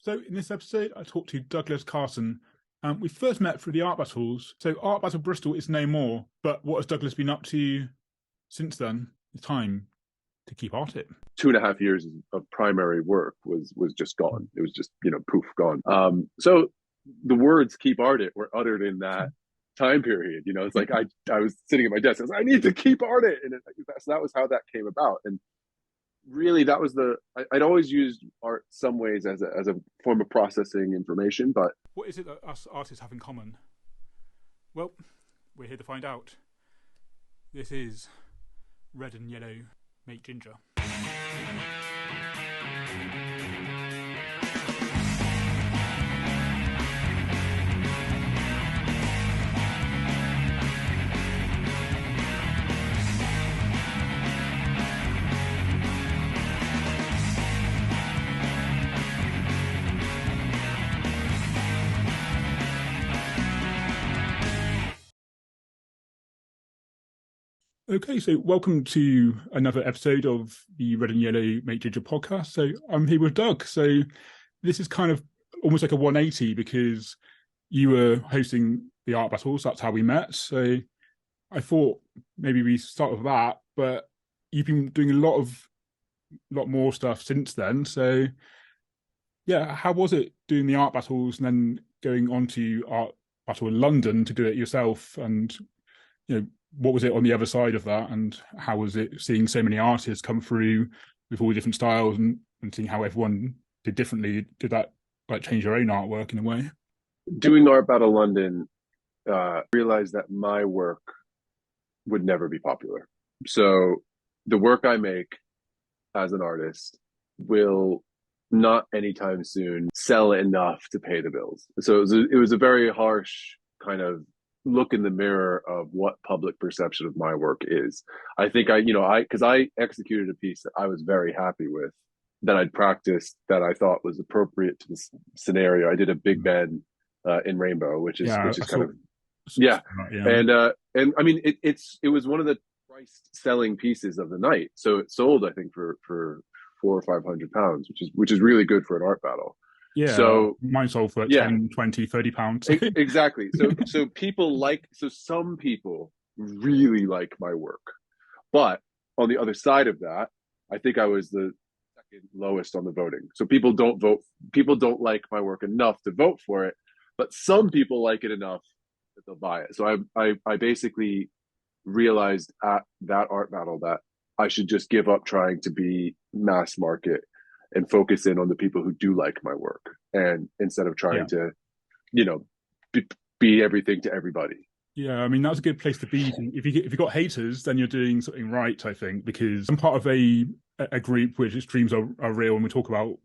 So in this episode, I talked to Douglas Karson. We first met through the art battles. So Art Battle Bristol is no more, but what has Douglas been up to since then? The time to keep at it. 2.5 years of primary work was just gone. It was just, poof, gone. So the words "keep art it" were uttered in that time period. It's like I was sitting at my desk. I was like, I need to keep art it, and so that was how that came about. And really, that was I'd always used art some ways as a form of processing information. But what is it that us artists have in common? Well, we're here to find out. This is Red and Yellow Make Ginger. Okay, so welcome to another episode of the Red and Yellow Make Ginger podcast. So I'm here with Doug. So this is kind of almost like a 180 because you were hosting the art battles. That's how we met. So I thought maybe we start with that, but you've been doing a lot more stuff since then. So yeah, how was it doing the art battles and then going on to art battle in London to do it yourself? And what was it on the other side of that, and how was it seeing so many artists come through with all different styles and seeing how everyone did differently? Did that like change your own artwork in a way? Doing Art Battle London, realized that my work would never be popular. So the work I make as an artist will not anytime soon sell enough to pay the bills. So it was a very harsh kind of look in the mirror of what public perception of my work is. I think because I executed a piece that I was very happy with, that I'd practiced, that I thought was appropriate to this scenario. I did a Big Ben in Rainbow, which is kind of yeah. And I mean it was one of the price selling pieces of the night. So it sold, I think, for £400 or £500, which is really good for an art battle. Yeah, so mine sold for 10, 20, £30. Exactly. So some people really like my work, but on the other side of that, I think I was the second lowest on the voting. So people don't like my work enough to vote for it, but some people like it enough that they'll buy it. So I basically realized at that art battle that I should just give up trying to be mass market and focus in on the people who do like my work, and instead of trying to, be everything to everybody. Yeah, I mean, that's a good place to be. If you got haters, then you're doing something right, I think, because I'm part of a group which dreams are real, and we talk about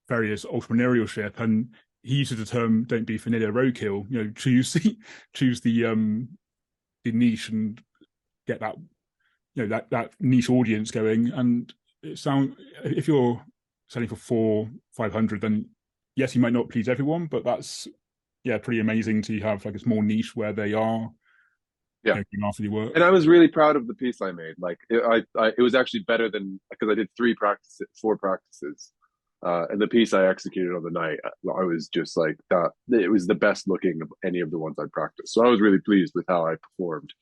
various entrepreneurship, and he uses the term "don't be vanilla roadkill." Choose the niche and get that that niche audience going. And if you're selling for 400-500, then yes, you might not please everyone, but that's pretty amazing to have like a small niche where they are after your work. And I was really proud of the piece I made. Like it was actually better than, because I did 4 practices, and the piece I executed on the night, I was just like that. It was the best looking of any of the ones I practiced. So I was really pleased with how I performed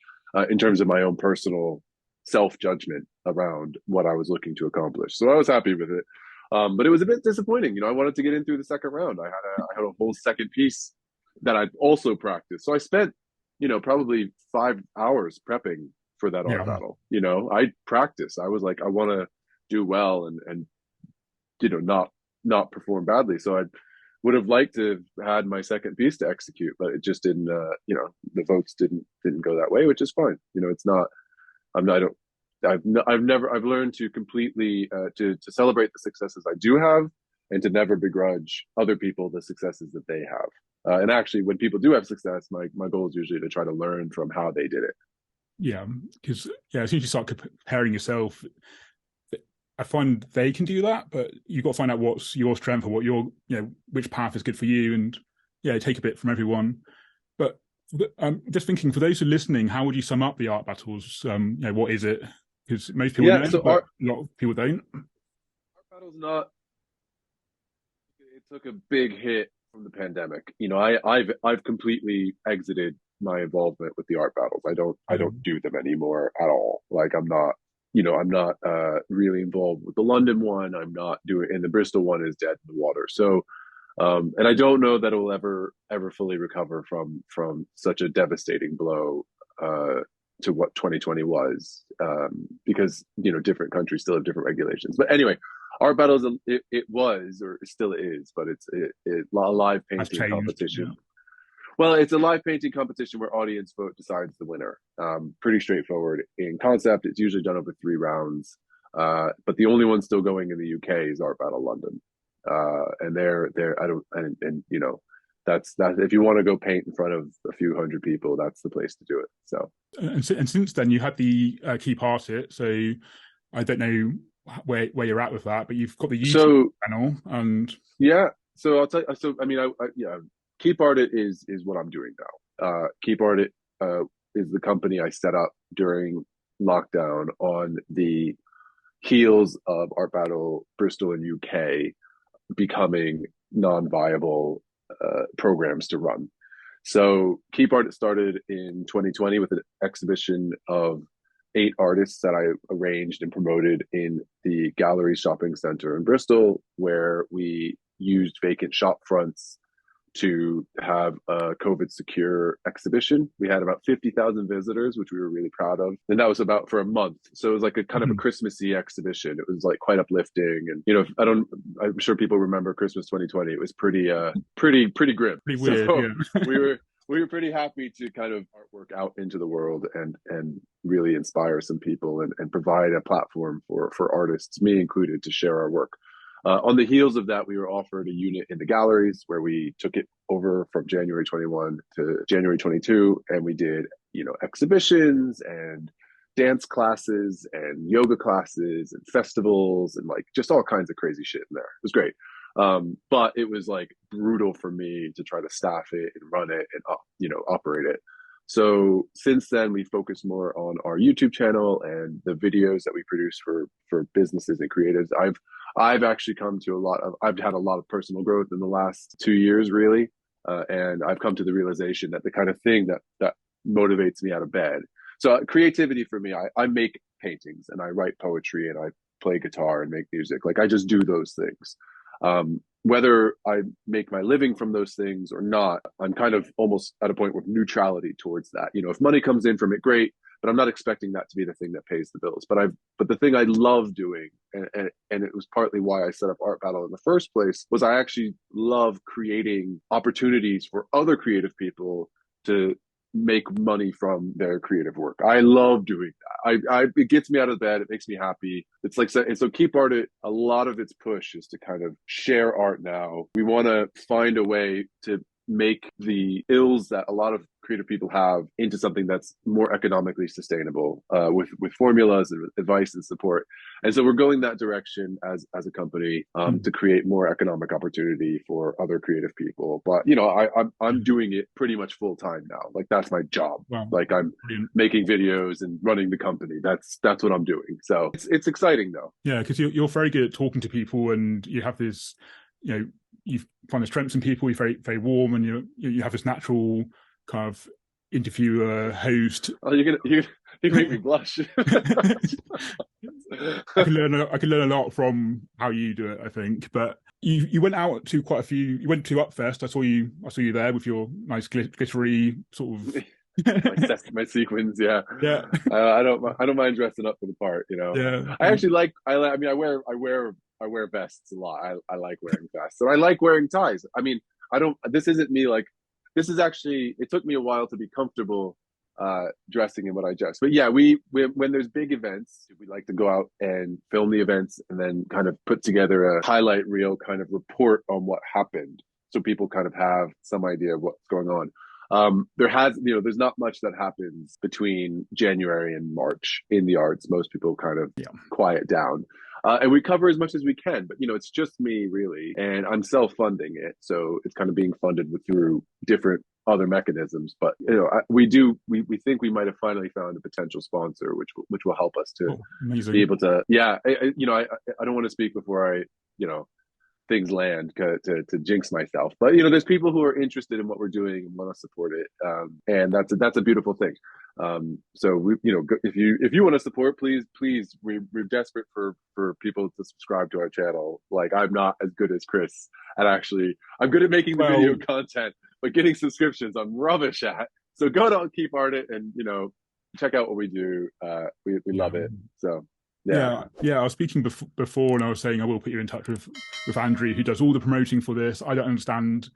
in terms of my own personal self-judgment around what I was looking to accomplish. So I was happy with it. But it was a bit disappointing. I wanted to get in through the second round. I had a whole second piece that I'd also practiced. So I spent, probably 5 hours prepping for that art battle. I practiced. I was like, I want to do well and not perform badly. So I would have liked to have had my second piece to execute, but it just didn't. The votes didn't go that way, which is fine. It's not. I've learned to completely to celebrate the successes I do have, and to never begrudge other people the successes that they have. And actually, when people do have success, my goal is usually to try to learn from how they did it. Yeah, because as soon as you start comparing yourself, I find they can do that, but you've got to find out what's your strength or what which path is good for you, and take a bit from everyone. But just thinking, for those who are listening, how would you sum up the art battles? What is it? Because most people know, but a lot of people don't. Art battle's not. took a big hit from the pandemic. I've completely exited my involvement with the art battles. I don't do them anymore at all. Like I'm not really involved with the London one. I'm not doing, and the Bristol one is dead in the water. So and I don't know that it will ever fully recover from such a devastating blow to what 2020 was, because different countries still have different regulations. But anyway, art battles, it was, or it still is, but it's a live Has painting changed. competition. Yeah. Well, it's a live painting competition where audience vote decides the winner. Pretty straightforward in concept. It's usually done over 3 rounds. But the only one still going in the UK is Art Battle London. And they're I don't and that's that if you want to go paint in front of a few hundred people, that's the place to do it. So And since then, you had the Keep Art It. So I don't know where you're at with that, but you've got the YouTube so channel, and yeah. So I'll tell you. So I mean, yeah. Keep Art It is what I'm doing now. Keep Art It is the company I set up during lockdown on the heels of Art Battle Bristol and UK becoming non-viable programs to run. So Keep Art started in 2020 with an exhibition of 8 artists that I arranged and promoted in the Gallery Shopping Center in Bristol, where we used vacant shop fronts to have a COVID secure exhibition. We had about 50,000 visitors, which we were really proud of. And that was about for a month. So it was like a kind of a Christmassy exhibition. It was like quite uplifting. And, I'm sure people remember Christmas 2020. It was pretty grim. pretty weird. So Yeah. we were pretty happy to kind of artwork out into the world and really inspire some people and provide a platform for artists, me included, to share our work. On the heels of that, we were offered a unit in the galleries where we took it over from January 21 to January 22. And we did, exhibitions and dance classes and yoga classes and festivals and like just all kinds of crazy shit in there. It was great. But it was like brutal for me to try to staff it and run it and, operate it. So since then, we focused more on our YouTube channel and the videos that we produce for businesses and creatives. I've actually I've had a lot of personal growth in the last 2 years, really. And I've come to the realization that the kind of thing that motivates me out of bed. So creativity for me, I make paintings and I write poetry and I play guitar and make music. Like I just do those things. Whether I make my living from those things or not, I'm kind of almost at a point with neutrality towards that. If money comes in from it, great, but I'm not expecting that to be the thing that pays the bills. But the thing I love doing, and it was partly why I set up Art Battle in the first place, was I actually love creating opportunities for other creative people to make money from their creative work. I love doing that. It gets me out of bed. It makes me happy. It's like, and so Keep Art It, a lot of its push is to kind of share art now. We want to find a way to make the ills that a lot of creative people have into something that's more economically sustainable, with formulas and advice and support. And so we're going that direction as a company, to create more economic opportunity for other creative people. But I'm doing it pretty much full time now. Like that's my job. Wow. Like I'm making videos and running the company. That's what I'm doing. So it's exciting though. Yeah, because you're very good at talking to people, and you have this, you find the strengths in people. You're very, very warm, and you have this natural kind of interviewer host. Oh, you make me blush. I can learn a lot from how you do it, I think. But you went out to quite a few. You went to Upfest. I saw you there with your nice glittery sort of. my sequins, yeah. I don't mind dressing up for the part, Yeah. I actually I wear vests a lot. I like wearing vests, and I like wearing ties. I mean, this isn't me. Like, this is actually, it took me a while to be comfortable dressing in what I dress. But yeah, we when there's big events, we like to go out and film the events and then kind of put together a highlight reel kind of report on what happened, so people kind of have some idea of what's going on. There's not much that happens between January and March in the arts. Most people kind of quiet down. And we cover as much as we can, but it's just me really, and I'm self-funding it, so it's kind of being funded through different other mechanisms. But we think we might have finally found a potential sponsor, which will help us to be able to. Yeah, I don't want to speak before I things land to jinx myself. But you know, there's people who are interested in what we're doing and want to support it, and that's a beautiful thing. So we, you know, if you want to support, please, we're desperate for people to subscribe to our channel. Like, I'm not as good as Chris, and actually, I'm good at making the video content, but getting subscriptions, I'm rubbish at. So go to Keep Art It, and you know, check out what we do. We love it. So. Yeah. I was speaking before, and I was saying I will put you in touch with Andrew, who does all the promoting for this. I don't understand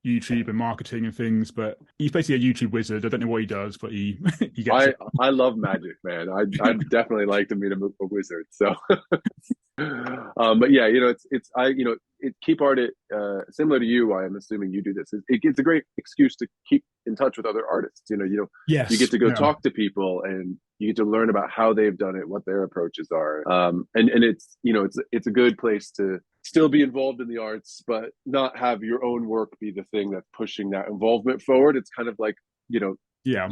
YouTube and marketing and things, but he's basically a YouTube wizard. I don't know what he does, but he gets it. I love magic, man. I'd definitely like to meet a wizard. So, but yeah, you know, Keep Art It, similar to you. I'm assuming you do this. It's a great excuse to keep in touch with other artists. You get to go talk to people, and you get to learn about how they've done it, what their approaches are. And it's, you know, it's a good place to still be involved in the arts, but not have your own work be the thing that's pushing that involvement forward. It's kind of like, you know,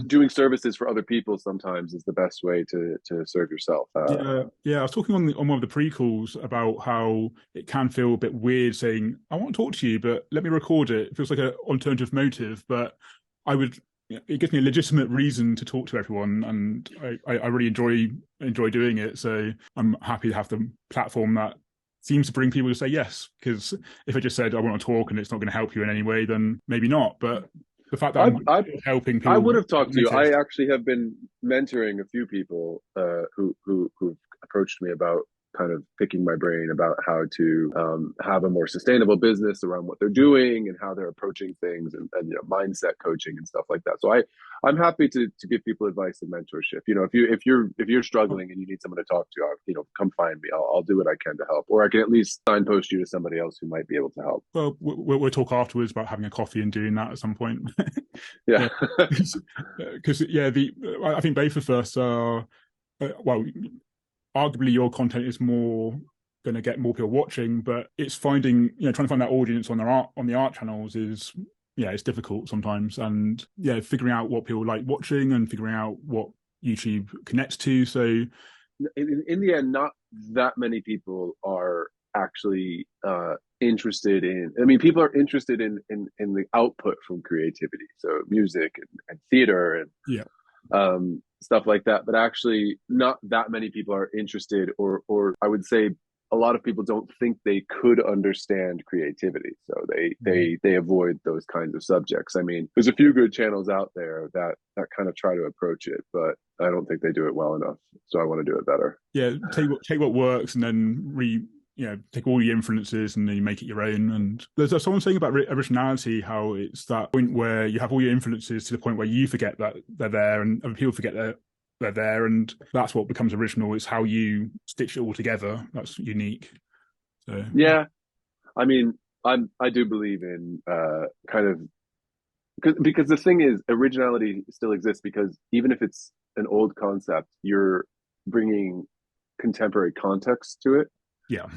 doing services for other people sometimes is the best way to serve yourself. I was talking on one of the pre-calls about how it can feel a bit weird saying, I want to talk to you, but let me record it. It feels like an alternative motive, but it gives me a legitimate reason to talk to everyone, and I really enjoy doing it. So I'm happy to have the platform that seems to bring people to say yes, because if I just said I want to talk and it's not going to help you in any way, then maybe not. But the fact that I'm helping people, I would have talked to you. I actually have been mentoring a few people who've approached me about kind of picking my brain about how to have a more sustainable business around what they're doing and how they're approaching things, and you know, mindset coaching and stuff like that. So I'm happy to give people advice and mentorship. You know, if you're struggling and you need someone to talk to, you know, come find me. I'll do what I can to help, or I can at least signpost you to somebody else who might be able to help. Well, we'll talk afterwards about having a coffee and doing that at some point. Yeah, because I think both of us are arguably your content is more going to get more people watching, but it's trying to find that audience on the art channels is, it's difficult sometimes. And figuring out what people like watching and figuring out what YouTube connects to. So in the end, not that many people are actually interested in, people are interested in the output from creativity. So music and theater and stuff like that, but actually not that many people are interested, or I would say a lot of people don't think they could understand creativity, so they avoid those kinds of subjects. I mean, there's a few good channels out there that kind of try to approach it, but I don't think they do it well enough, so I want to do it better. Take what works and then take all the influences and then you make it your own. And there's someone saying about originality, how it's that point where you have all your influences to the point where you forget that they're there and other people forget they're there, and that's what becomes original. It's how you stitch it all together that's unique. So I mean, I do believe in kind of, because the thing is, originality still exists, because even if it's an old concept, you're bringing contemporary context to it.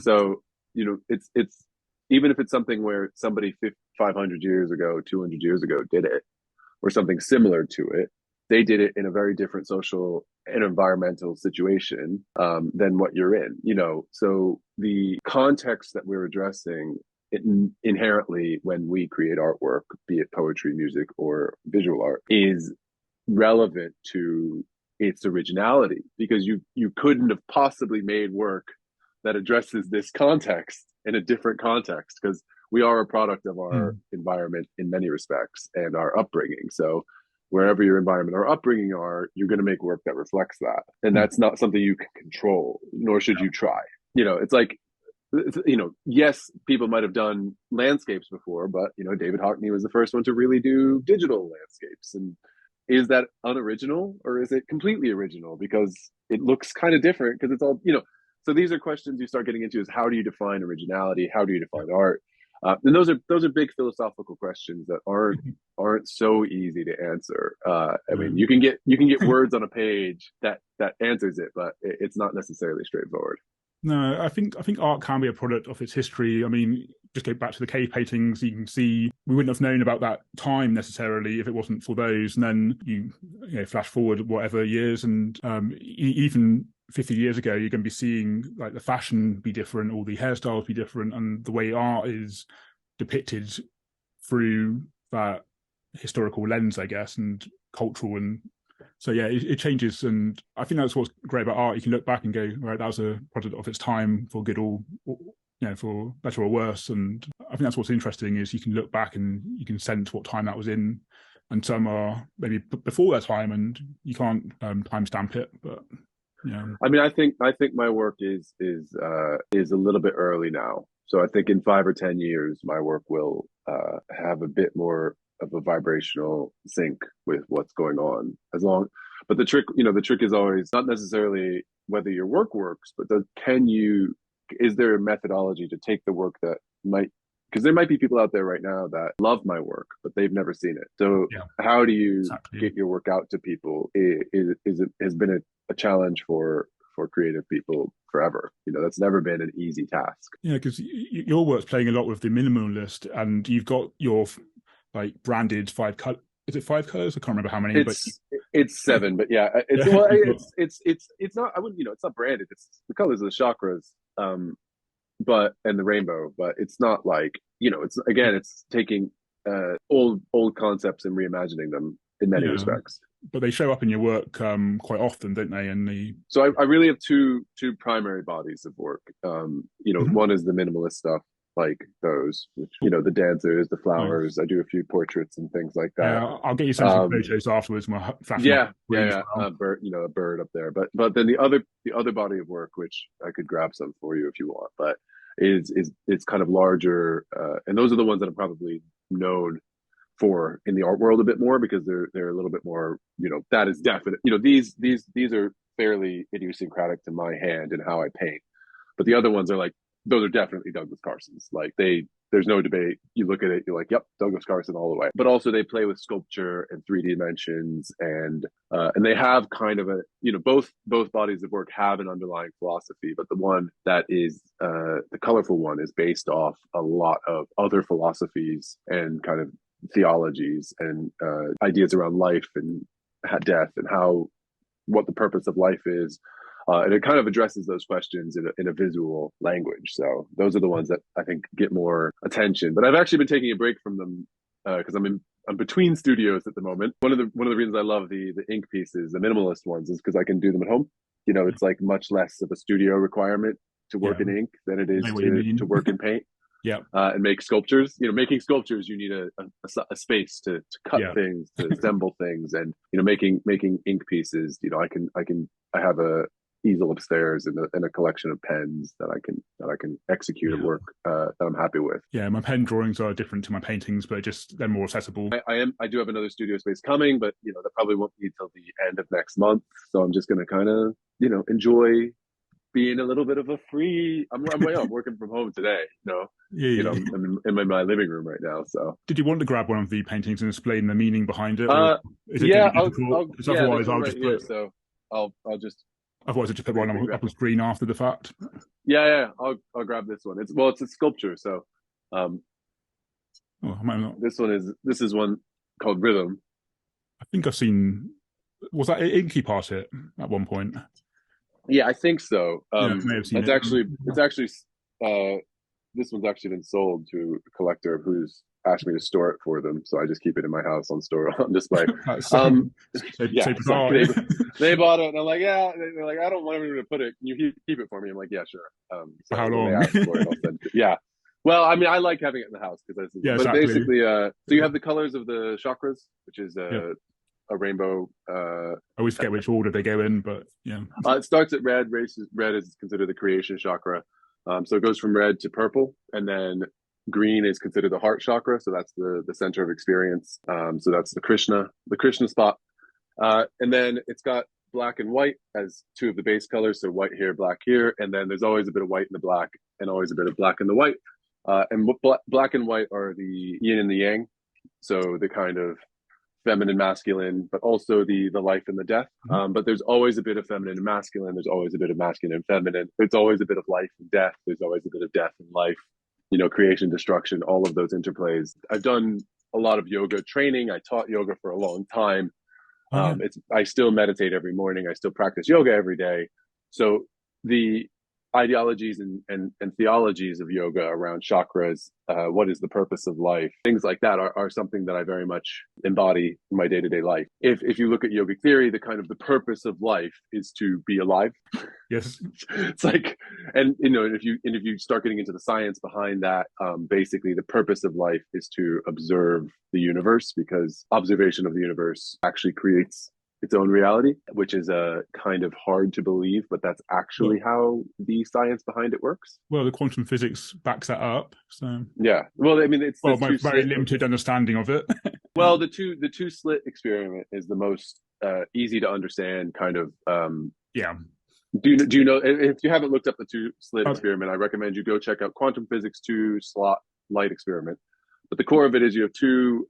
So, it's even if it's something where somebody 500 years ago, 200 years ago did it, or something similar to it, they did it in a very different social and environmental situation than what you're in, So the context that we're addressing inherently when we create artwork, be it poetry, music, or visual art, is relevant to its originality, because you couldn't have possibly made work that addresses this context in a different context, because we are a product of our environment in many respects and our upbringing. So wherever your environment or upbringing are, you're going to make work that reflects that. And that's not something you can control, nor should you try. It's like, yes, people might have done landscapes before, but, David Hockney was the first one to really do digital landscapes. And is that unoriginal, or is it completely original because it looks kind of different because it's all, So these are questions you start getting into, is how do you define originality? How do you define art? And those are big philosophical questions that aren't so easy to answer. I mean, you can get words on a page that answers it, but it's not necessarily straightforward. No, I think art can be a product of its history. I mean, just go back to the cave paintings, you can see we wouldn't have known about that time necessarily if it wasn't for those. And then you flash forward whatever years, and even 50 years ago, you're going to be seeing like the fashion be different, all the hairstyles be different, and the way art is depicted through that historical lens, I guess, and cultural. And so yeah, it changes. And I think that's what's great about art. You can look back and go, right, that was a product of its time, for good or for better or worse. And I think that's what's interesting, is you can look back and you can sense what time that was in, and some are maybe before their time, and you can't timestamp it. But yeah, I mean, I think my work is a little bit early now. So I think in 5 or 10 years, my work will have a bit more of a vibrational sync with what's going on. But the trick is always not necessarily whether your work works, but is there a methodology to take the work that might, because there might be people out there right now that love my work, but they've never seen it. So how do you get your work out to people? It has been a challenge for creative people forever. That's never been an easy task. Yeah, because your work's playing a lot with the minimalist, and you've got your like branded 5 color. Is it 5 colors? I can't remember how many. It's 7, but yeah, it's not. I wouldn't. It's not branded. It's the colors of the chakras, and the rainbow. But it's not like it's taking old concepts and reimagining them in many respects. But they show up in your work quite often, don't they? So I really have two primary bodies of work. One is the minimalist stuff, like those, which, the dancers, the flowers. I do a few portraits and things like that. Yeah, I'll get you some photos afterwards. A bird up there. But then the other body of work, which I could grab some for you if you want, but it's kind of larger, and those are the ones that I'm probably known for in the art world a bit more, because they're a little bit more, that is definite. These are fairly idiosyncratic to my hand and how I paint, but the other ones are like, those are definitely Douglas Karson's. Like there's no debate. You look at it, you're like, yep, Douglas Karson all the way. But also they play with sculpture and 3D dimensions, and they have kind of both bodies of work have an underlying philosophy, but the one that is the colorful one is based off a lot of other philosophies and kind of theologies and ideas around life and death and what the purpose of life is. And it kind of addresses those questions in a visual language. So those are the ones that I think get more attention. But I've actually been taking a break from them because I'm between studios at the moment. One of the reasons I love the ink pieces, the minimalist ones, is because I can do them at home. It's like much less of a studio requirement to work in ink than it is to work in paint. And make sculptures. Making sculptures, you need a space to cut things, to assemble things, and making ink pieces. I have a easel upstairs and a collection of pens that I can execute and work that I'm happy with. Yeah, my pen drawings are different to my paintings, but they're more accessible. I do have another studio space coming, but that probably won't be till the end of next month. So I'm just going to kind of enjoy being a little bit of a free. I'm working from home today. I'm in my living room right now. So did you want to grab one of the paintings and explain the meaning behind it? Otherwise, I'll just put. So I'll just. Otherwise, I just put one up on screen after the fact. Yeah. I'll grab this one. It's a sculpture. So, this is one called Rhythm. I think I've seen. Was that Inky part it at one point? Yeah, I think so. It's actually this one's actually been sold to a collector who's asked me to store it for them, so I just keep it in my house on display. They bought it, and I'm like, yeah. They're like, I don't want anyone to put it. Can you keep it for me? I'm like, yeah, sure. For how long? Yeah. Well, I mean, I like having it in the house because basically, so you have the colors of the chakras, which is a rainbow. I always forget which order they go in, but yeah. It starts at red. Red is considered the creation chakra. So it goes from red to purple, and then green is considered the heart chakra. So that's the center of experience. So that's the Krishna spot. And then it's got black and white as two of the base colors. So white here, black here. And then there's always a bit of white in the black and always a bit of black in the white. And black and white are the yin and the yang. So the kind of feminine, masculine, but also the life and the death. But there's always a bit of feminine and masculine. There's always a bit of masculine and feminine. There's always a bit of life and death. There's always a bit of death and life, creation, destruction, all of those interplays. I've done a lot of yoga training. I taught yoga for a long time. I still meditate every morning. I still practice yoga every day. So the ideologies and theologies of yoga around chakras, what is the purpose of life, things like that are something that I very much embody in my day-to-day life. If you look at yogic theory, the purpose of life is to be alive. Yes. It's like, and if you start getting into the science behind that, basically the purpose of life is to observe the universe, because observation of the universe actually creates its own reality, which is kind of hard to believe, but that's actually how the science behind it works. Well, the quantum physics backs that up. So yeah, well, I mean, it's my very limited understanding of it. Well, the two slit experiment is the most easy to understand kind of. Yeah. Do you know, if you haven't looked up the two slit experiment, I recommend you go check out Quantum Physics 2 Slot Light Experiment. But the core of it is you have two,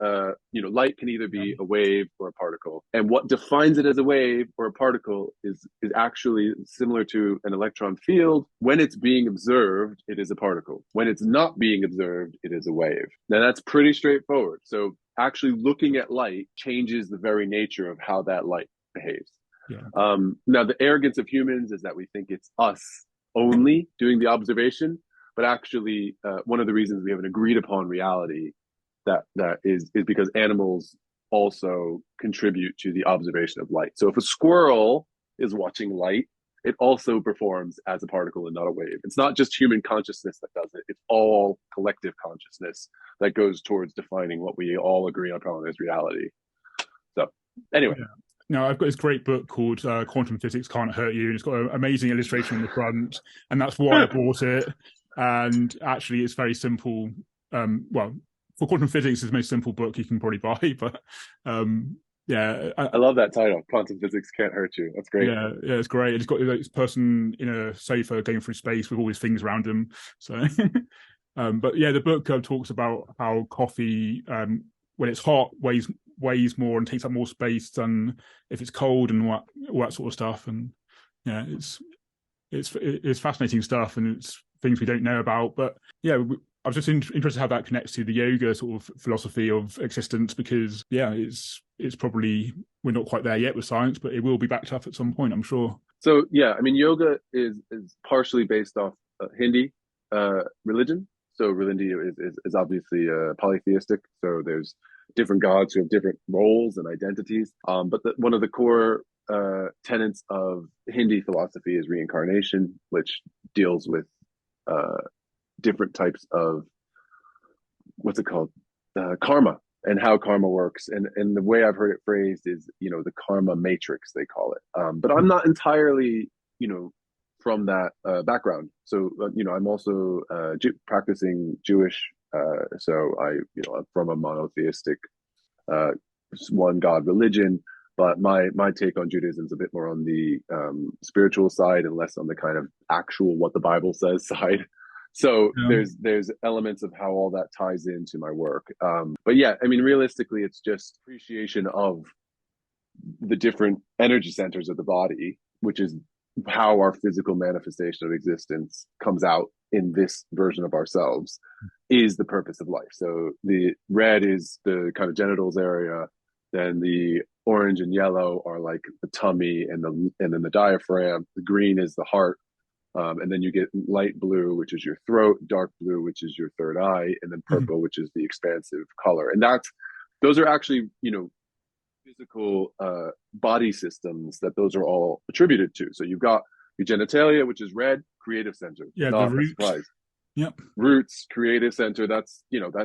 light can either be a wave or a particle. And what defines it as a wave or a particle is actually similar to an electron field. When it's being observed, it is a particle. When it's not being observed, it is a wave. Now, that's pretty straightforward. So actually looking at light changes the very nature of how that light behaves. Yeah. Now, the arrogance of humans is that we think it's us only doing the observation. But actually, one of the reasons we have an agreed upon reality that is because animals also contribute to the observation of light. So if a squirrel is watching light, it also performs as a particle and not a wave. It's not just human consciousness that does it. It's all collective consciousness that goes towards defining what we all agree upon as reality. So anyway. Yeah. No, I've got this great book called Quantum Physics Can't Hurt You, and it's got an amazing illustration on the front, and that's why I bought it. And actually, it's very simple. Well, for quantum physics, it's the most simple book you can probably buy. But yeah, I love that title. Quantum Physics Can't Hurt You. That's great. Yeah, it's great. It's got this person in a sofa going through space with all these things around him. So, but yeah, the book talks about how coffee, when it's hot, weighs more and takes up more space than if it's cold, and all that sort of stuff. And yeah, it's fascinating stuff, and it's things we don't know about. But yeah, I was just interested how that connects to the yoga sort of philosophy of existence, because yeah, it's probably, we're not quite there yet with science, but it will be backed up at some point, I'm sure. So yeah, I mean, yoga is partially based off Hindi religion. So religion is obviously polytheistic. So there's different gods who have different roles and identities. But one of the core tenets of Hindi philosophy is reincarnation, which deals with different types of, what's it called, karma, and how karma works. And the way I've heard it phrased is, the karma matrix, they call it. But I'm not entirely, from that background. So, I'm also practicing Jewish. So I'm from a monotheistic one God religion. But my take on Judaism is a bit more on the spiritual side and less on the kind of actual what the Bible says side. So there's elements of how all that ties into my work. But yeah, I mean, realistically, it's just appreciation of the different energy centers of the body, which is how our physical manifestation of existence comes out in this version of ourselves, is the purpose of life. So the red is the kind of genitals area. Then the orange and yellow are like the tummy and then the diaphragm. The green is the heart. And then you get light blue, which is your throat, dark blue, which is your third eye, and then purple, which is the expansive color. And those are actually, physical body systems that those are all attributed to. So you've got your genitalia, which is red, creative center. Yeah, the roots. Yep. Roots, creative center. That's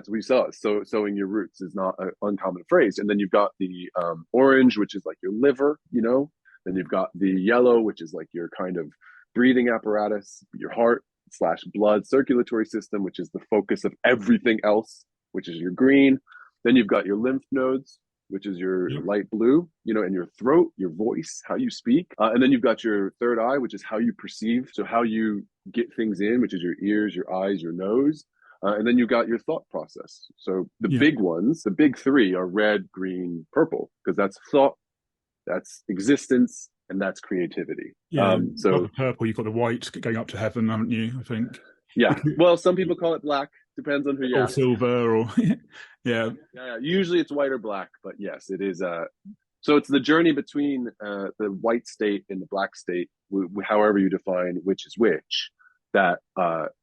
we saw. So sowing your roots is not an uncommon phrase. And then you've got the orange, which is like your liver, Then you've got the yellow, which is like your kind of breathing apparatus, your heart / blood circulatory system, which is the focus of everything else, which is your green. Then you've got your lymph nodes, which is your light blue, and your throat, your voice, how you speak. And then you've got your third eye, which is how you perceive. So how you get things in, which is your ears, your eyes, your nose. And then you've got your thought process. So the big ones, the big three are red, green, purple, because that's thought, that's existence, and that's creativity. Yeah. So purple, you've got the white going up to heaven, haven't you? I think. Yeah. Well, some people call it black. Depends on who you ask. Or silver, or yeah. Usually it's white or black, but yes, it is. So it's the journey between the white state and the black state, however you define which is which, that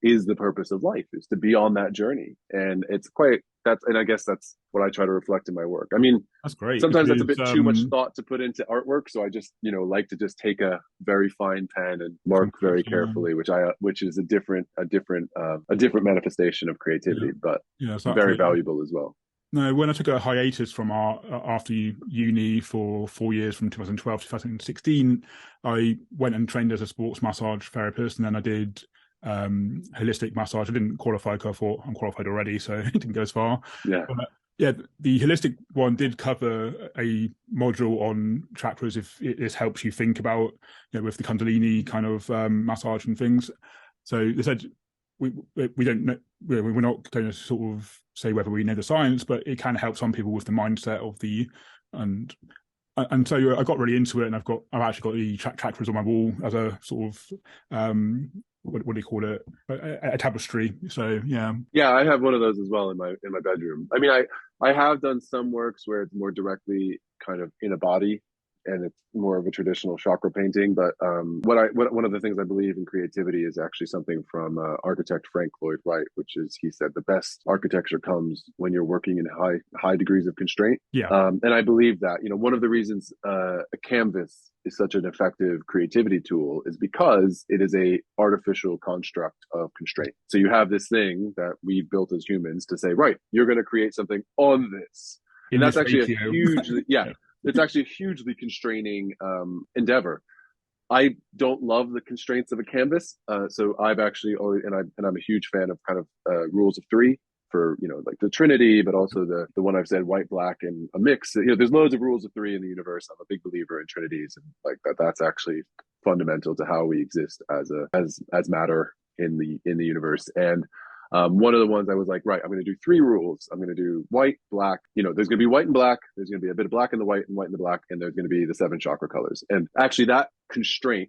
is the purpose of life, is to be on that journey. And it's quite, and I guess that's what I try to reflect in my work. I mean, That's great sometimes that's a because bit too much thought to put into artwork. So I just, like to just take a very fine pen and mark very carefully, which is a different manifestation of creativity, but very valuable as well. No, when I took a hiatus from art after uni for 4 years, from 2012 to 2016, I went and trained as a sports massage therapist, and then I did holistic massage. I didn't qualify because I thought I'm qualified already, so it didn't go as far. Yeah. But, yeah, the holistic one did cover a module on chakras, if this helps you think about, with the Kundalini kind of massage and things. So they said we don't know, we're not going to sort of say whether we know the science, but it can help some people with the mindset of and so I got really into it, and I've actually got the chakras on my wall as a sort of what do you call it, a tapestry. So yeah, I have one of those as well in my bedroom. I mean, I have done some works where it's more directly kind of in a body, and it's more of a traditional chakra painting. But one of the things I believe in creativity is actually something from architect Frank Lloyd Wright, which is, he said, the best architecture comes when you're working in high degrees of constraint. Yeah. And I believe that, one of the reasons a canvas is such an effective creativity tool is because it is a artificial construct of constraint. So you have this thing that we've built as humans to say, right, you're going to create something on this. And that's actually a huge, it's actually a hugely constraining endeavor. I don't love the constraints of a canvas, so I've actually always, and I'm a huge fan of kind of rules of three for like the Trinity, but also the one I've said, white, black, and a mix. There's loads of rules of three in the universe. I'm a big believer in trinities, and like that's actually fundamental to how we exist as matter in the universe. And one of the ones I was like, right, I'm going to do three rules. I'm going to do white, black. There's going to be white and black. There's going to be a bit of black in the white and white in the black. And there's going to be the 7 chakra colors. And actually that constraint,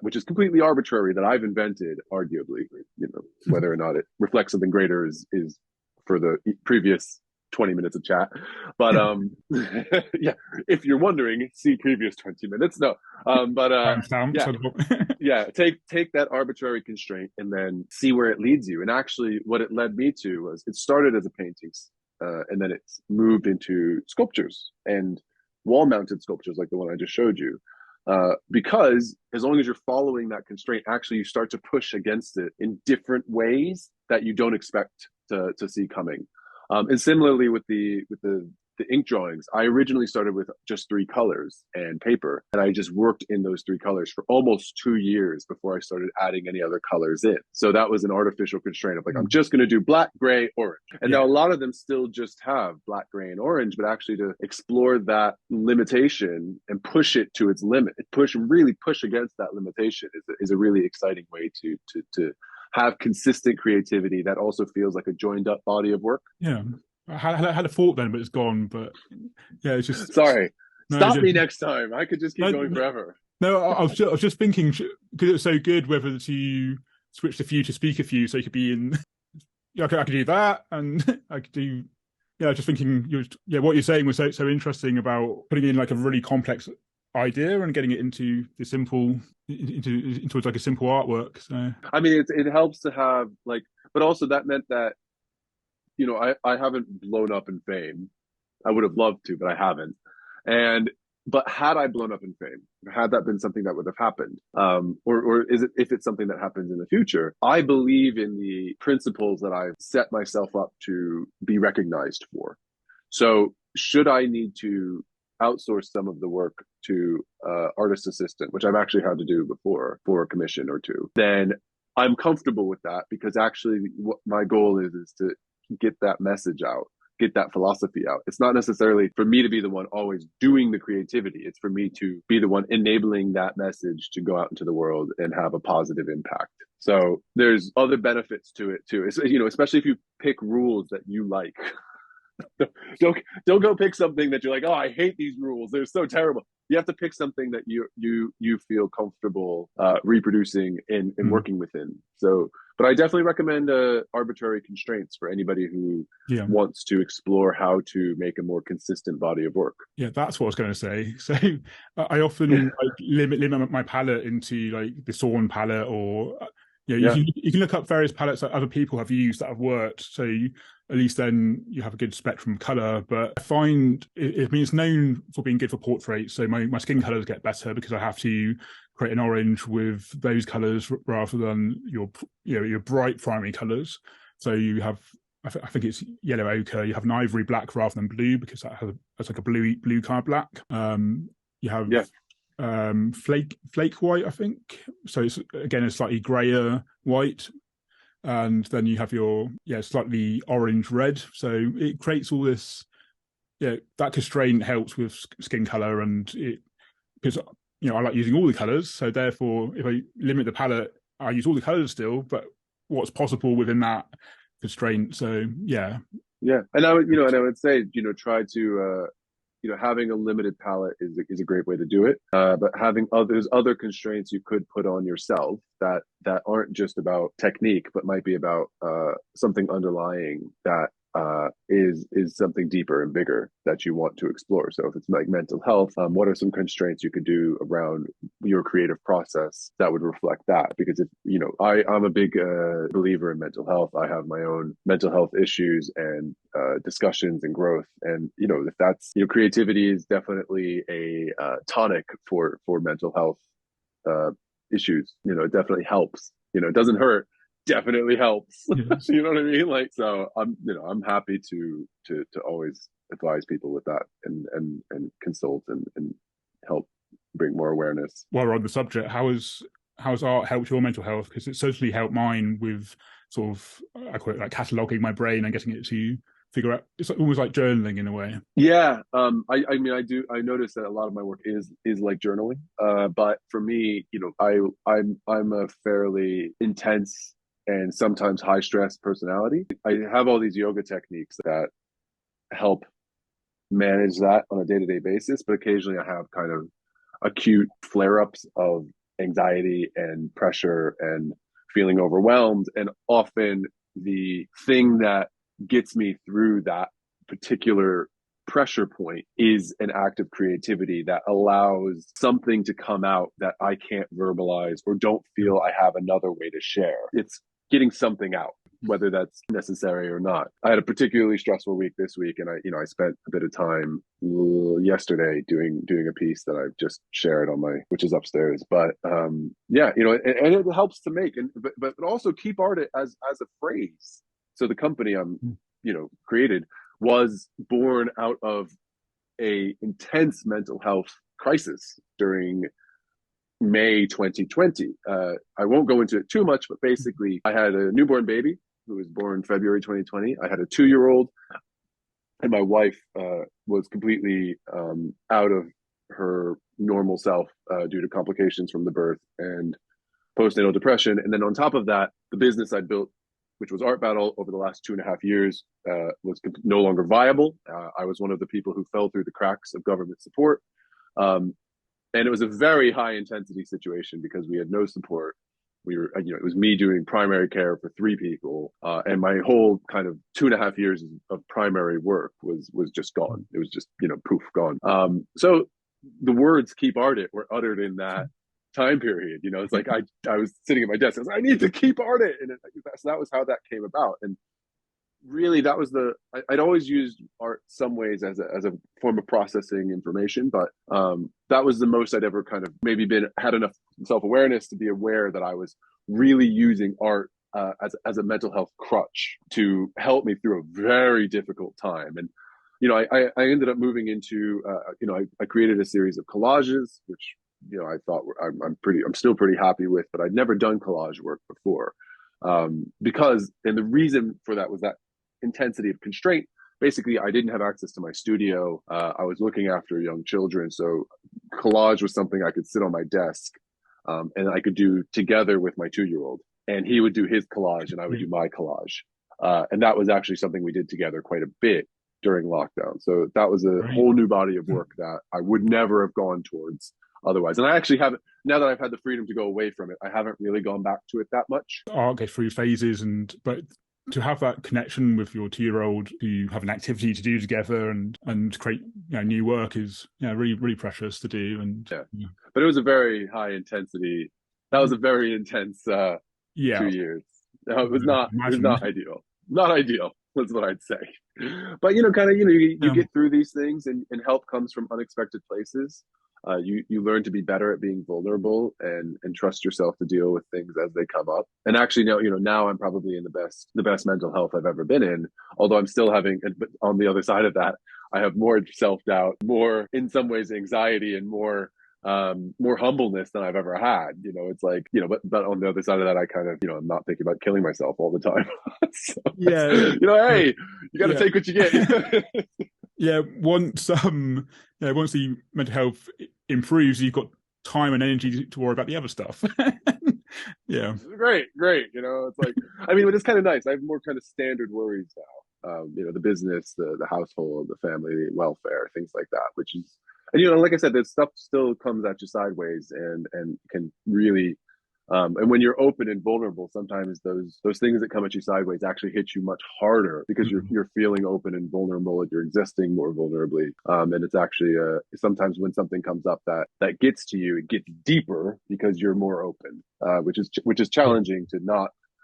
which is completely arbitrary, that I've invented, arguably, whether or not it reflects something greater is for the previous 20 minutes of chat. But yeah, if you're wondering, see previous 20 minutes. No, take that arbitrary constraint and then see where it leads you. And actually what it led me to was, it started as a painting, and then it's moved into sculptures and wall-mounted sculptures like the one I just showed you. Because as long as you're following that constraint, actually you start to push against it in different ways that you don't expect to see coming. And similarly with the ink drawings, I originally started with just 3 colors and paper, and I just worked in those 3 colors for almost 2 years before I started adding any other colors in. So that was an artificial constraint of like, I'm just going to do black, gray, orange. And now a lot of them still just have black, gray, and orange, but actually to explore that limitation and push it to its limit, really push against that limitation is a really exciting way to have consistent creativity that also feels like a joined up body of work. Yeah. I had a thought then, but it's gone. But yeah, it's just... Sorry. Stop me next time. I could just keep going forever. No, I was just thinking, because it's so good, whether to switch the few to speak a few, so you could be in... I could do that, and I could do... Yeah, just thinking, what you're saying was so interesting about putting in like a really complex idea and getting it into the simple, into like a simple artwork. So I mean, it helps to have like, but also that meant that, I haven't blown up in fame. I would have loved to, but I haven't. But had I blown up in fame, had that been something that would have happened, or if it's something that happens in the future, I believe in the principles that I've set myself up to be recognized for. So should I need to outsource some of the work to artist assistant, which I've actually had to do before for a commission or two, then I'm comfortable with that, because actually what my goal is to get that message out, get that philosophy out. It's not necessarily for me to be the one always doing the creativity. It's for me to be the one enabling that message to go out into the world and have a positive impact. So there's other benefits to it too. Especially if you pick rules that you like. Don't go pick something that you're like, oh, I hate these rules, they're so terrible. You have to pick something that you feel comfortable reproducing and working within. So But I definitely recommend arbitrary constraints for anybody who Yeah. wants to explore how to make a more consistent body of work. Yeah, that's what I was going to say. So I often like limit my palette into like the sawn palette, or Yeah. you can look up various palettes that other people have used that have worked. So at least then you have a good spectrum of color. But I find I mean it's known for being good for portraits. So my skin colors get better because I have to create an orange with those colors rather than your bright primary colors. So you have I think it's yellow ochre. You have an ivory black rather than blue because that's like a blue card black. You have Yeah. flake white, I think. So it's again a slightly grayer white, and then you have your slightly orange red. So it creates all this. Yeah, that constraint helps with skin color, and it because I like using all the colors. So therefore, if I limit the palette, I use all the colors still, but what's possible within that constraint. So yeah. And I would say, try to having a limited palette is a great way to do it. But having other constraints you could put on yourself that aren't just about technique, but might be about something underlying that is something deeper and bigger that you want to explore. So if it's like mental health, what are some constraints you could do around your creative process that would reflect that? Because if I'm a big believer in mental health. I have my own mental health issues and discussions and growth, and if that's creativity is definitely a tonic for mental health issues. It definitely helps. It doesn't hurt, definitely helps. Yes. You know what I mean? Like, so I'm happy to always advise people with that and consult and help bring more awareness. While we're on the subject, how's art helped your mental health? Because it certainly helped mine with sort of I call it like cataloging my brain and getting it to figure out. It's almost like journaling in a way. Yeah. I mean, I notice that a lot of my work is like journaling. But for me, I'm a fairly intense and sometimes high stress personality. I have all these yoga techniques that help manage that on a day-to-day basis, but occasionally I have kind of acute flare-ups of anxiety and pressure and feeling overwhelmed. And often the thing that gets me through that particular pressure point is an act of creativity that allows something to come out that I can't verbalize or don't feel I have another way to share. It's getting something out, whether that's necessary or not. I had a particularly stressful week this week, and I spent a bit of time yesterday doing a piece that I've just shared on which is upstairs. But and it helps to make, but also keep art as a phrase. So the company I'm created was born out of a intense mental health crisis during May 2020. I won't go into it too much, but basically I had a newborn baby who was born February 2020. I had a 2-year-old, and my wife was completely out of her normal self due to complications from the birth and postnatal depression. And then on top of that, the business I'd built, which was Art Battle over the last 2.5 years, was no longer viable. I was one of the people who fell through the cracks of government support. And it was a very high intensity situation because we had no support. We were, it was me doing primary care for 3 people. And my whole kind of 2.5 years of primary work was just gone. It was just, poof, gone. So the words "keep art it" were uttered in that time period. It's like I was sitting at my desk. I was like, I need to keep art it. And so that was how that came about. And really that was I'd always used art some ways as a form of processing information, but that was the most I'd ever kind of maybe had enough self-awareness to be aware that I was really using art as a mental health crutch to help me through a very difficult time. And I ended up moving into I created a series of collages, which I thought I'm still pretty happy with, but I'd never done collage work before. Because the reason for that was that intensity of constraint. Basically, I didn't have access to my studio. I was looking after young children, so collage was something I could sit on my desk and I could do together with my 2-year-old, and he would do his collage and I would do my collage, and that was actually something we did together quite a bit during lockdown. So that was a whole new body of work that I would never have gone towards otherwise. And I actually haven't, now that I've had the freedom to go away from it, I haven't really gone back to it that much. Art go through phases, but to have that connection with your 2-year-old, to have an activity to do together and create new work is really precious to do. And but it was a very high intensity. That was a very intense 2 years. It was not ideal. Not ideal. That's what I'd say. But you get through these things, and help comes from unexpected places. You learn to be better at being vulnerable and trust yourself to deal with things as they come up. And actually, now I'm probably in the best mental health I've ever been in. Although I'm still having, but on the other side of that, I have more self-doubt, more in some ways anxiety, and more humbleness than I've ever had. It's like, but on the other side of that, I kind of, I'm not thinking about killing myself all the time. So, hey, you got to take what you get. Once the mental health improves, you've got time and energy to worry about the other stuff. Great. It's like, but it's kind of nice. I have more kind of standard worries now. The business, the household, the family, welfare, things like that, which is, and like I said, this stuff still comes at you sideways and can really, and when you're open and vulnerable, sometimes those things that come at you sideways actually hit you much harder because you're feeling open and vulnerable, and you're existing more vulnerably. And it's actually sometimes when something comes up that gets to you, it gets deeper because you're more open, which is challenging to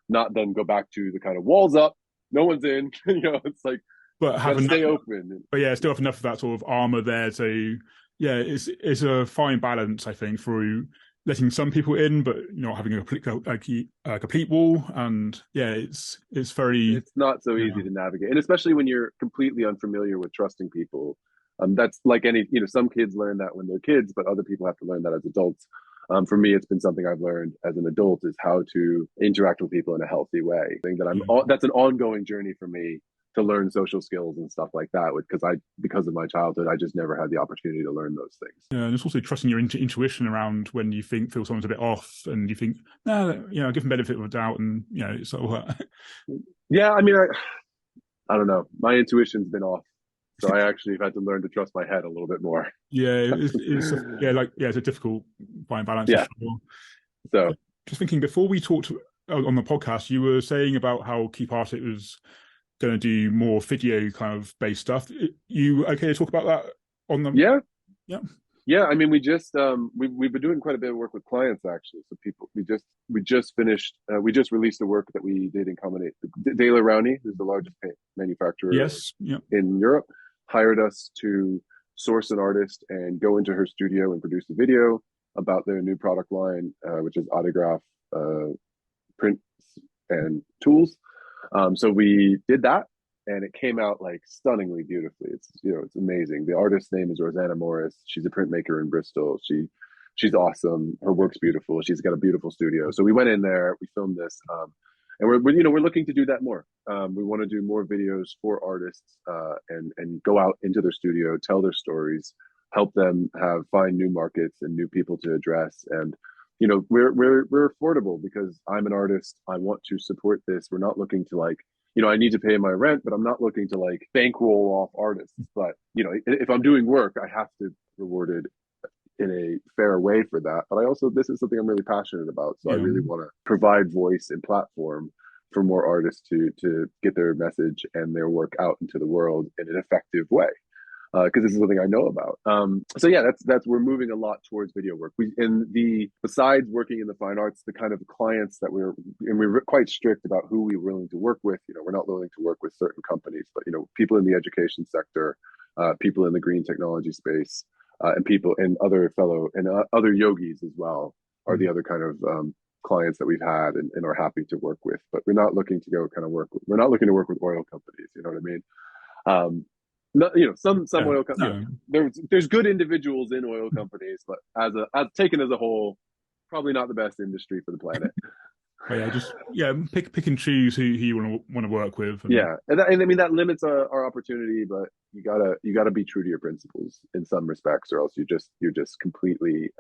not then go back to the kind of walls up, no one's in. It's like, but stay open. But still have enough of that sort of armor there. So it's a fine balance, I think, through letting some people in, but not having a complete wall. And it's not so easy to navigate, and especially when you're completely unfamiliar with trusting people. That's like any, some kids learn that when they're kids, but other people have to learn that as adults. For me, it's been something I've learned as an adult, is how to interact with people in a healthy way. I think that's an ongoing journey for me, to learn social skills and stuff like that, because of my childhood, I just never had the opportunity to learn those things. Yeah, and it's also trusting your intuition around when you feel someone's a bit off, and you think, give them benefit of the doubt, and it's sort of yeah, I don't know. My intuition's been off, so I actually have had to learn to trust my head a little bit more. It's a difficult fine balance. Yeah. Sure. So just thinking, before we talked on the podcast, you were saying about how Keep Art It was going to do more video kind of based stuff. You okay to talk about that on the? Yeah. We just we've been doing quite a bit of work with clients, actually. So we just finished. We just released the work that we did in combination. Dela Rowney, who's the largest paint manufacturer in Europe, hired us to source an artist and go into her studio and produce a video about their new product line, which is Autograph prints and tools. So we did that, and it came out like stunningly beautifully. It's amazing. The artist's name is Rosanna Morris. She's a printmaker in Bristol. She's awesome. Her work's beautiful. She's got a beautiful studio. So we went in there, we filmed this, and we're looking to do that more. We want to do more videos for artists, and go out into their studio, tell their stories, help them find new markets and new people to address. And we're affordable because I'm an artist. I want to support this. We're not looking to I need to pay my rent, but I'm not looking to bankroll off artists. But if I'm doing work, I have to be rewarded in a fair way for that. But this is something I'm really passionate about. So I really want to provide voice and platform for more artists to get their message and their work out into the world in an effective way. Because this is something I know about. That's we're moving a lot towards video work. Besides working in the fine arts, the kind of clients that we're quite strict about who we're willing to work with. We're not willing to work with certain companies, but people in the education sector, people in the green technology space, and people and other yogis as well are the other kind of clients that we've had and are happy to work with. But we're not looking to we're not looking to work with oil companies. You know what I mean? Some oil companies. There's good individuals in oil companies, but as taken as a whole, probably not the best industry for the planet. Pick and choose who you want to work with. And that limits our opportunity, but you gotta be true to your principles in some respects, or else you're just completely.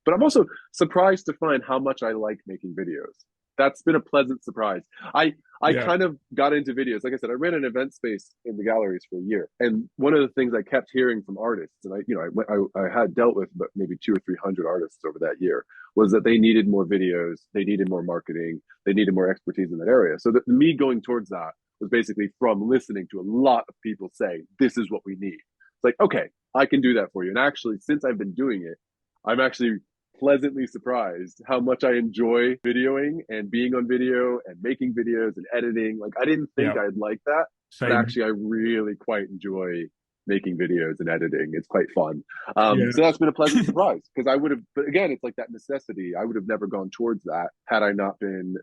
But I'm also surprised to find how much I like making videos. that's been a pleasant surprise. I Yeah, kind of got into videos. Like I said, I ran an event space in the galleries for a year, and one of the things I kept hearing from artists, and I had dealt with but maybe 200 or 300 artists over that year, was that they needed more videos, they needed more marketing, they needed more expertise in that area. So that me going towards that was basically from listening to a lot of people say, "This is what we need." It's like, okay, I can do that for you. And actually, since I've been doing it, I'm actually pleasantly surprised how much I enjoy videoing and being on video and making videos and editing. Like I didn't think yeah, I'd like that, but same. actually I really quite enjoy making videos and editing. It's quite fun. Yeah. So that's been a pleasant surprise because I would have, but again, it's like that necessity. I would have never gone towards that had I not been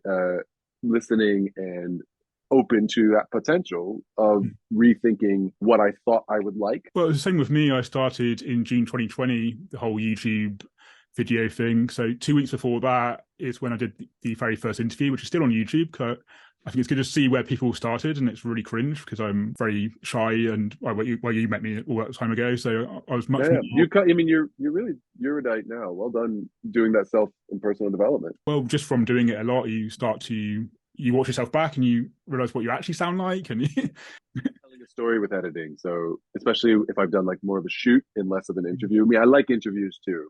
listening and open to that potential of rethinking what I thought I would like. Well, it was the same with me. I started in June 2020, the whole YouTube video thing. So 2 weeks before that is when I did the very first interview, which is still on YouTube. I think it's good to see where people started, and it's really cringe because I'm very shy and you met me all that time ago. So I was much Yeah, more, I mean, you're really erudite now. Well done doing that self and personal development. well, just from doing it a lot, you watch yourself back and you realize what you actually sound like. And Telling a story with editing. So especially if I've done like more of a shoot and less of an interview. I mean, I like interviews too,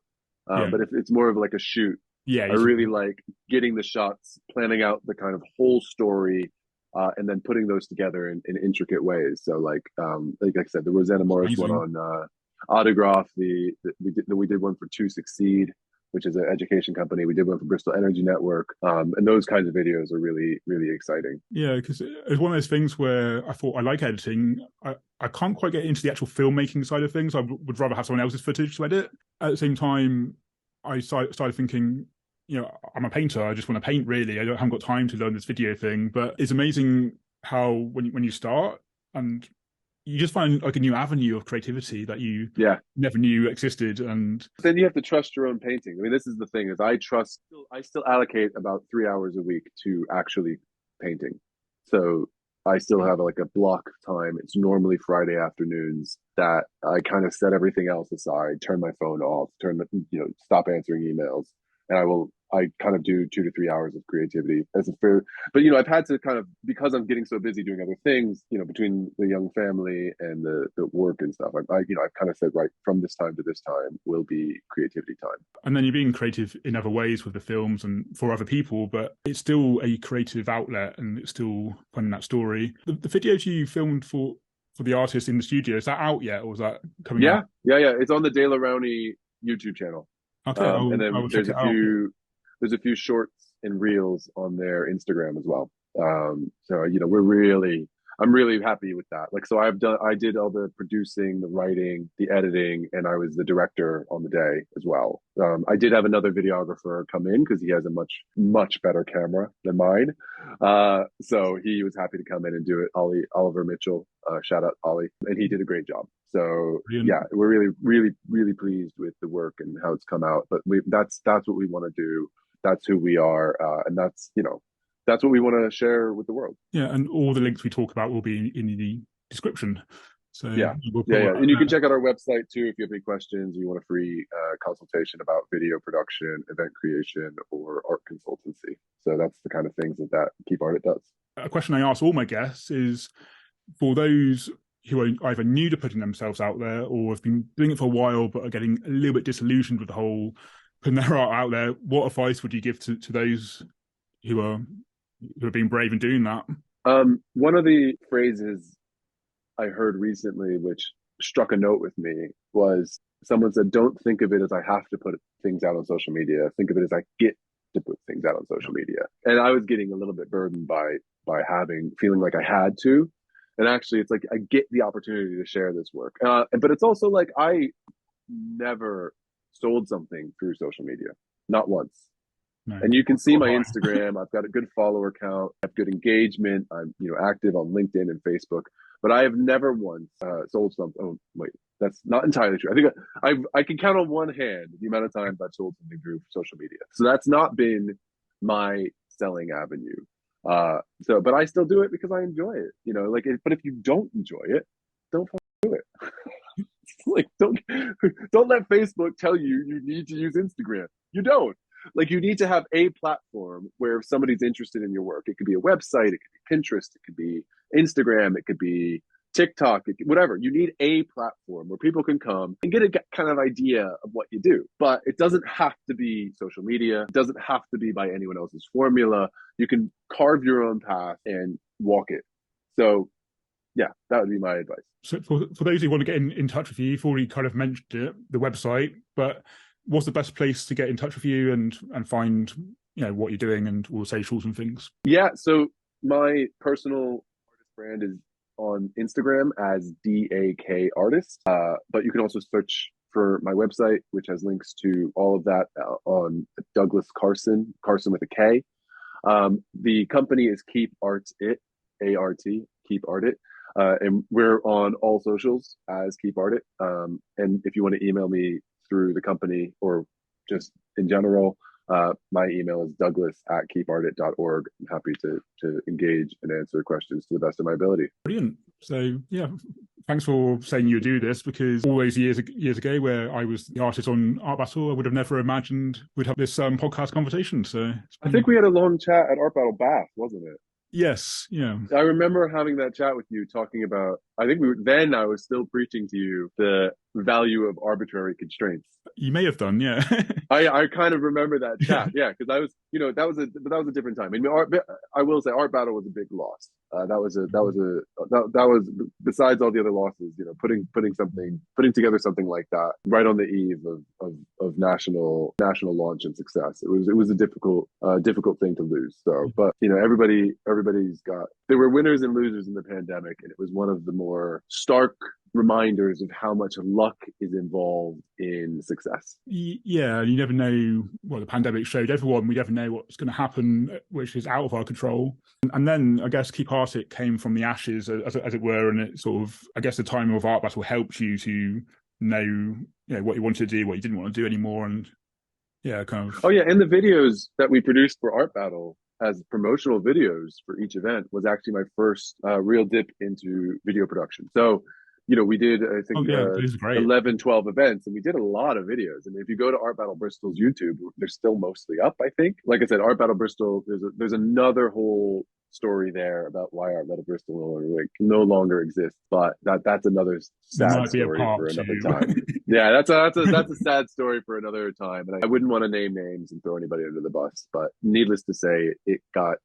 yeah, but if it's more of like a shoot, yeah, I really like getting the shots, planning out the kind of whole story, and then putting those together in intricate ways. So like I said, the Rosanna Morris one amazing. on Autograph. We did one for To Succeed, which is an education company. We did one for Bristol Energy Network, and those kinds of videos are really really exciting. Yeah, because it's one of those things where I thought I like editing. I can't quite get into the actual filmmaking side of things. Would rather have someone else's footage to edit. At the same time, I started thinking, I'm a painter. I just want to paint, really. Haven't got time to learn this video thing. But it's amazing how when you start and you just find like a new avenue of creativity that you Yeah. never knew existed. And Then you have to trust your own painting. I mean, this is the thing: is I still allocate about 3 hours a week to actually painting. So I still have like a block of time. It's normally Friday afternoons that I kind of set everything else aside, turn my phone off, stop answering emails, and I kind of do 2 to 3 hours of creativity as a fair. But I've had to kind of, because I'm getting so busy doing other things, between the young family and the work and stuff. I've kind of said, right, from this time to this time will be creativity time. and then you're being creative in other ways with the films and for other people, but it's still a creative outlet and it's still finding that story. The videos you filmed for the artist in the studio, is that out yet or is that coming out? Yeah. It's on the De La Rowney YouTube channel, Okay, and I then will check it out. there's a few shorts and reels on their Instagram as well. I'm really happy with that. Like, so I did all the producing, the writing, the editing, and I was the director on the day as well. I did have another videographer come in because he has a much better camera than mine. So he was happy to come in and do it. Oliver Mitchell, shout out Ollie, and he did a great job. So Brilliant. yeah, we're really, really, really pleased with the work and how it's come out. But that's what we want to do. That's who we are, and that's what we want to share with the world. Yeah, and all the links we talk about will be in the description. So Yeah. we'll put Yeah. all And you can that check out our website too if you have any questions, you want a free consultation about video production, event creation, or art consultancy. So that's the kind of things that Keep Art It does. there. A question I ask all my guests is, for those who are either new to putting themselves out there or have been doing it for a while but are getting a little bit disillusioned with the whole putting their art out there, what advice would you give to those who are being brave and doing that? One of the phrases I heard recently, which struck a note with me, was someone said, "Don't think of it as I have to put things out on social media. Think of it as I get to put things out on social media." And I was getting a little bit burdened by feeling like I had to. And actually, it's like I get the opportunity to share this work, but it's also like I never sold something through social media, not once. No, And you can see my not Instagram. I've got a good follower count. I have good engagement. I'm active on LinkedIn and Facebook, but I have never once sold something. Oh wait, that's not entirely true. I think I can count on one hand the amount of times I've sold something through social media. So that's not been my selling avenue. But I still do it because I enjoy it. But if you don't enjoy it, don't do it. Like don't let Facebook tell you need to use Instagram. You don't. Like you need to have a platform where if somebody's interested in your work, it could be a website, it could be Pinterest, it could be Instagram, it could be TikTok, whatever. You need a platform where people can come and get a kind of idea of what you do. But it doesn't have to be social media. It doesn't have to be by anyone else's formula. You can carve your own path and walk it. So yeah, that would be my advice. So for those who want to get in touch with you, you've already kind of mentioned it, the website, but what's the best place to get in touch with you and find, what you're doing and all the socials and things? Yeah, so my personal artist brand is on Instagram as DAK Artist, but you can also search for my website, which has links to all of that on Douglas Karson, Karson with a K. The company is Keep Art It, A-R-T, Keep Art It. And we're on all socials as Keep Art It. And if you want to email me through the company or just in general, my email is douglas@keepartit.org. I'm happy to engage and answer questions to the best of my ability. Brilliant. So yeah, thanks for saying you do this, because all those years ago where I was the artist on Art Battle, I would have never imagined we'd have this podcast conversation. So I think we had a long chat at Art Battle Bath, wasn't it? Yes, yeah. I remember having that chat with you talking about, I think I was still preaching to you the value of arbitrary constraints. You may have done, yeah. I kind of remember that chat, yeah, because I was, that was a different time. I mean, I will say, Art Battle was a big loss. That was besides all the other losses, putting together something like that right on the eve of national launch and success. It was a difficult thing to lose. So, but there were winners and losers in the pandemic, and it was one of the more stark reminders of how much luck is involved in success. Yeah, you never know what the pandemic showed everyone. We never know what's going to happen, which is out of our control. And then I guess Keep Art It came from the ashes, as it were, and it sort of, I guess the time of Art Battle helped you to know, what you wanted to do, what you didn't want to do anymore, and yeah, kind of. Oh yeah, and the videos that we produced for Art Battle as promotional videos for each event was actually my first real dip into video production. So we did, I think, 11, 12 events, and we did a lot of videos. And if you go to Art Battle Bristol's YouTube, they're still mostly up, I think. Like I said, Art Battle Bristol, there's another whole story there about why Art Battle Bristol no longer exists. But that's another sad story for another time. Yeah, that's a sad story for another time. And I wouldn't want to name names and throw anybody under the bus. But needless to say, it got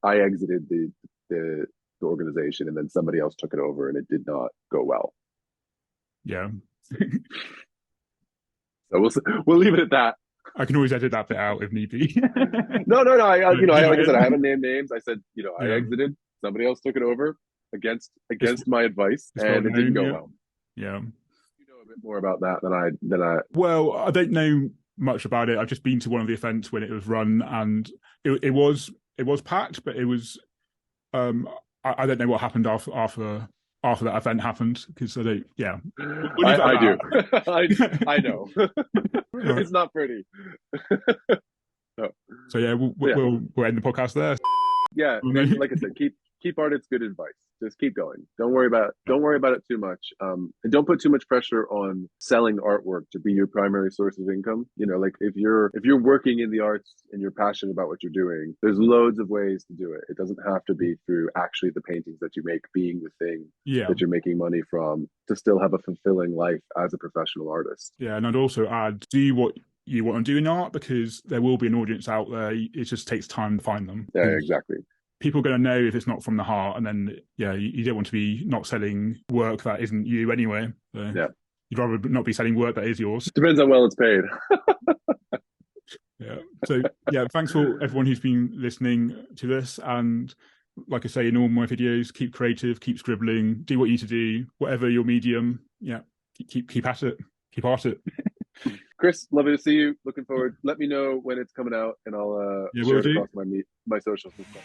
I exited the organization, and then somebody else took it over, and it did not go well. Yeah. So we'll leave it at that. I can always edit that bit out if need be. No. Like I said, I haven't named names. I said, I exited. Somebody else took it over against my advice, and it didn't go well. Yeah. You know a bit more about that than I. Well, I don't know much about it. I've just been to one of the events when it was run, and it was packed, but it was. I don't know what happened after that event happened, because I don't. Yeah, I do. I know. It's not pretty. No. So yeah, we'll end the podcast there. Yeah, like I said, keep art. It's good advice. Just keep going. Don't worry about it too much. And don't put too much pressure on selling artwork to be your primary source of income. Like if you're working in the arts and you're passionate about what you're doing, there's loads of ways to do it. It doesn't have to be through actually the paintings that you make being the thing that you're making money from, to still have a fulfilling life as a professional artist. Yeah, and I'd also add, do what you want to do in art, because there will be an audience out there. It just takes time to find them. Yeah, exactly. People are going to know if it's not from the heart, and then you don't want to be not selling work that isn't you anyway. So yeah, you'd rather not be selling work that is yours. Depends how well it's paid. Yeah. So yeah, thanks for everyone who's been listening to this. And like I say in all my videos, keep creative, keep scribbling, do what you need to do, whatever your medium. Yeah, keep at it, keep at it. Chris, lovely to see you. Looking forward. Let me know when it's coming out, and I'll share it across my socials and stuff.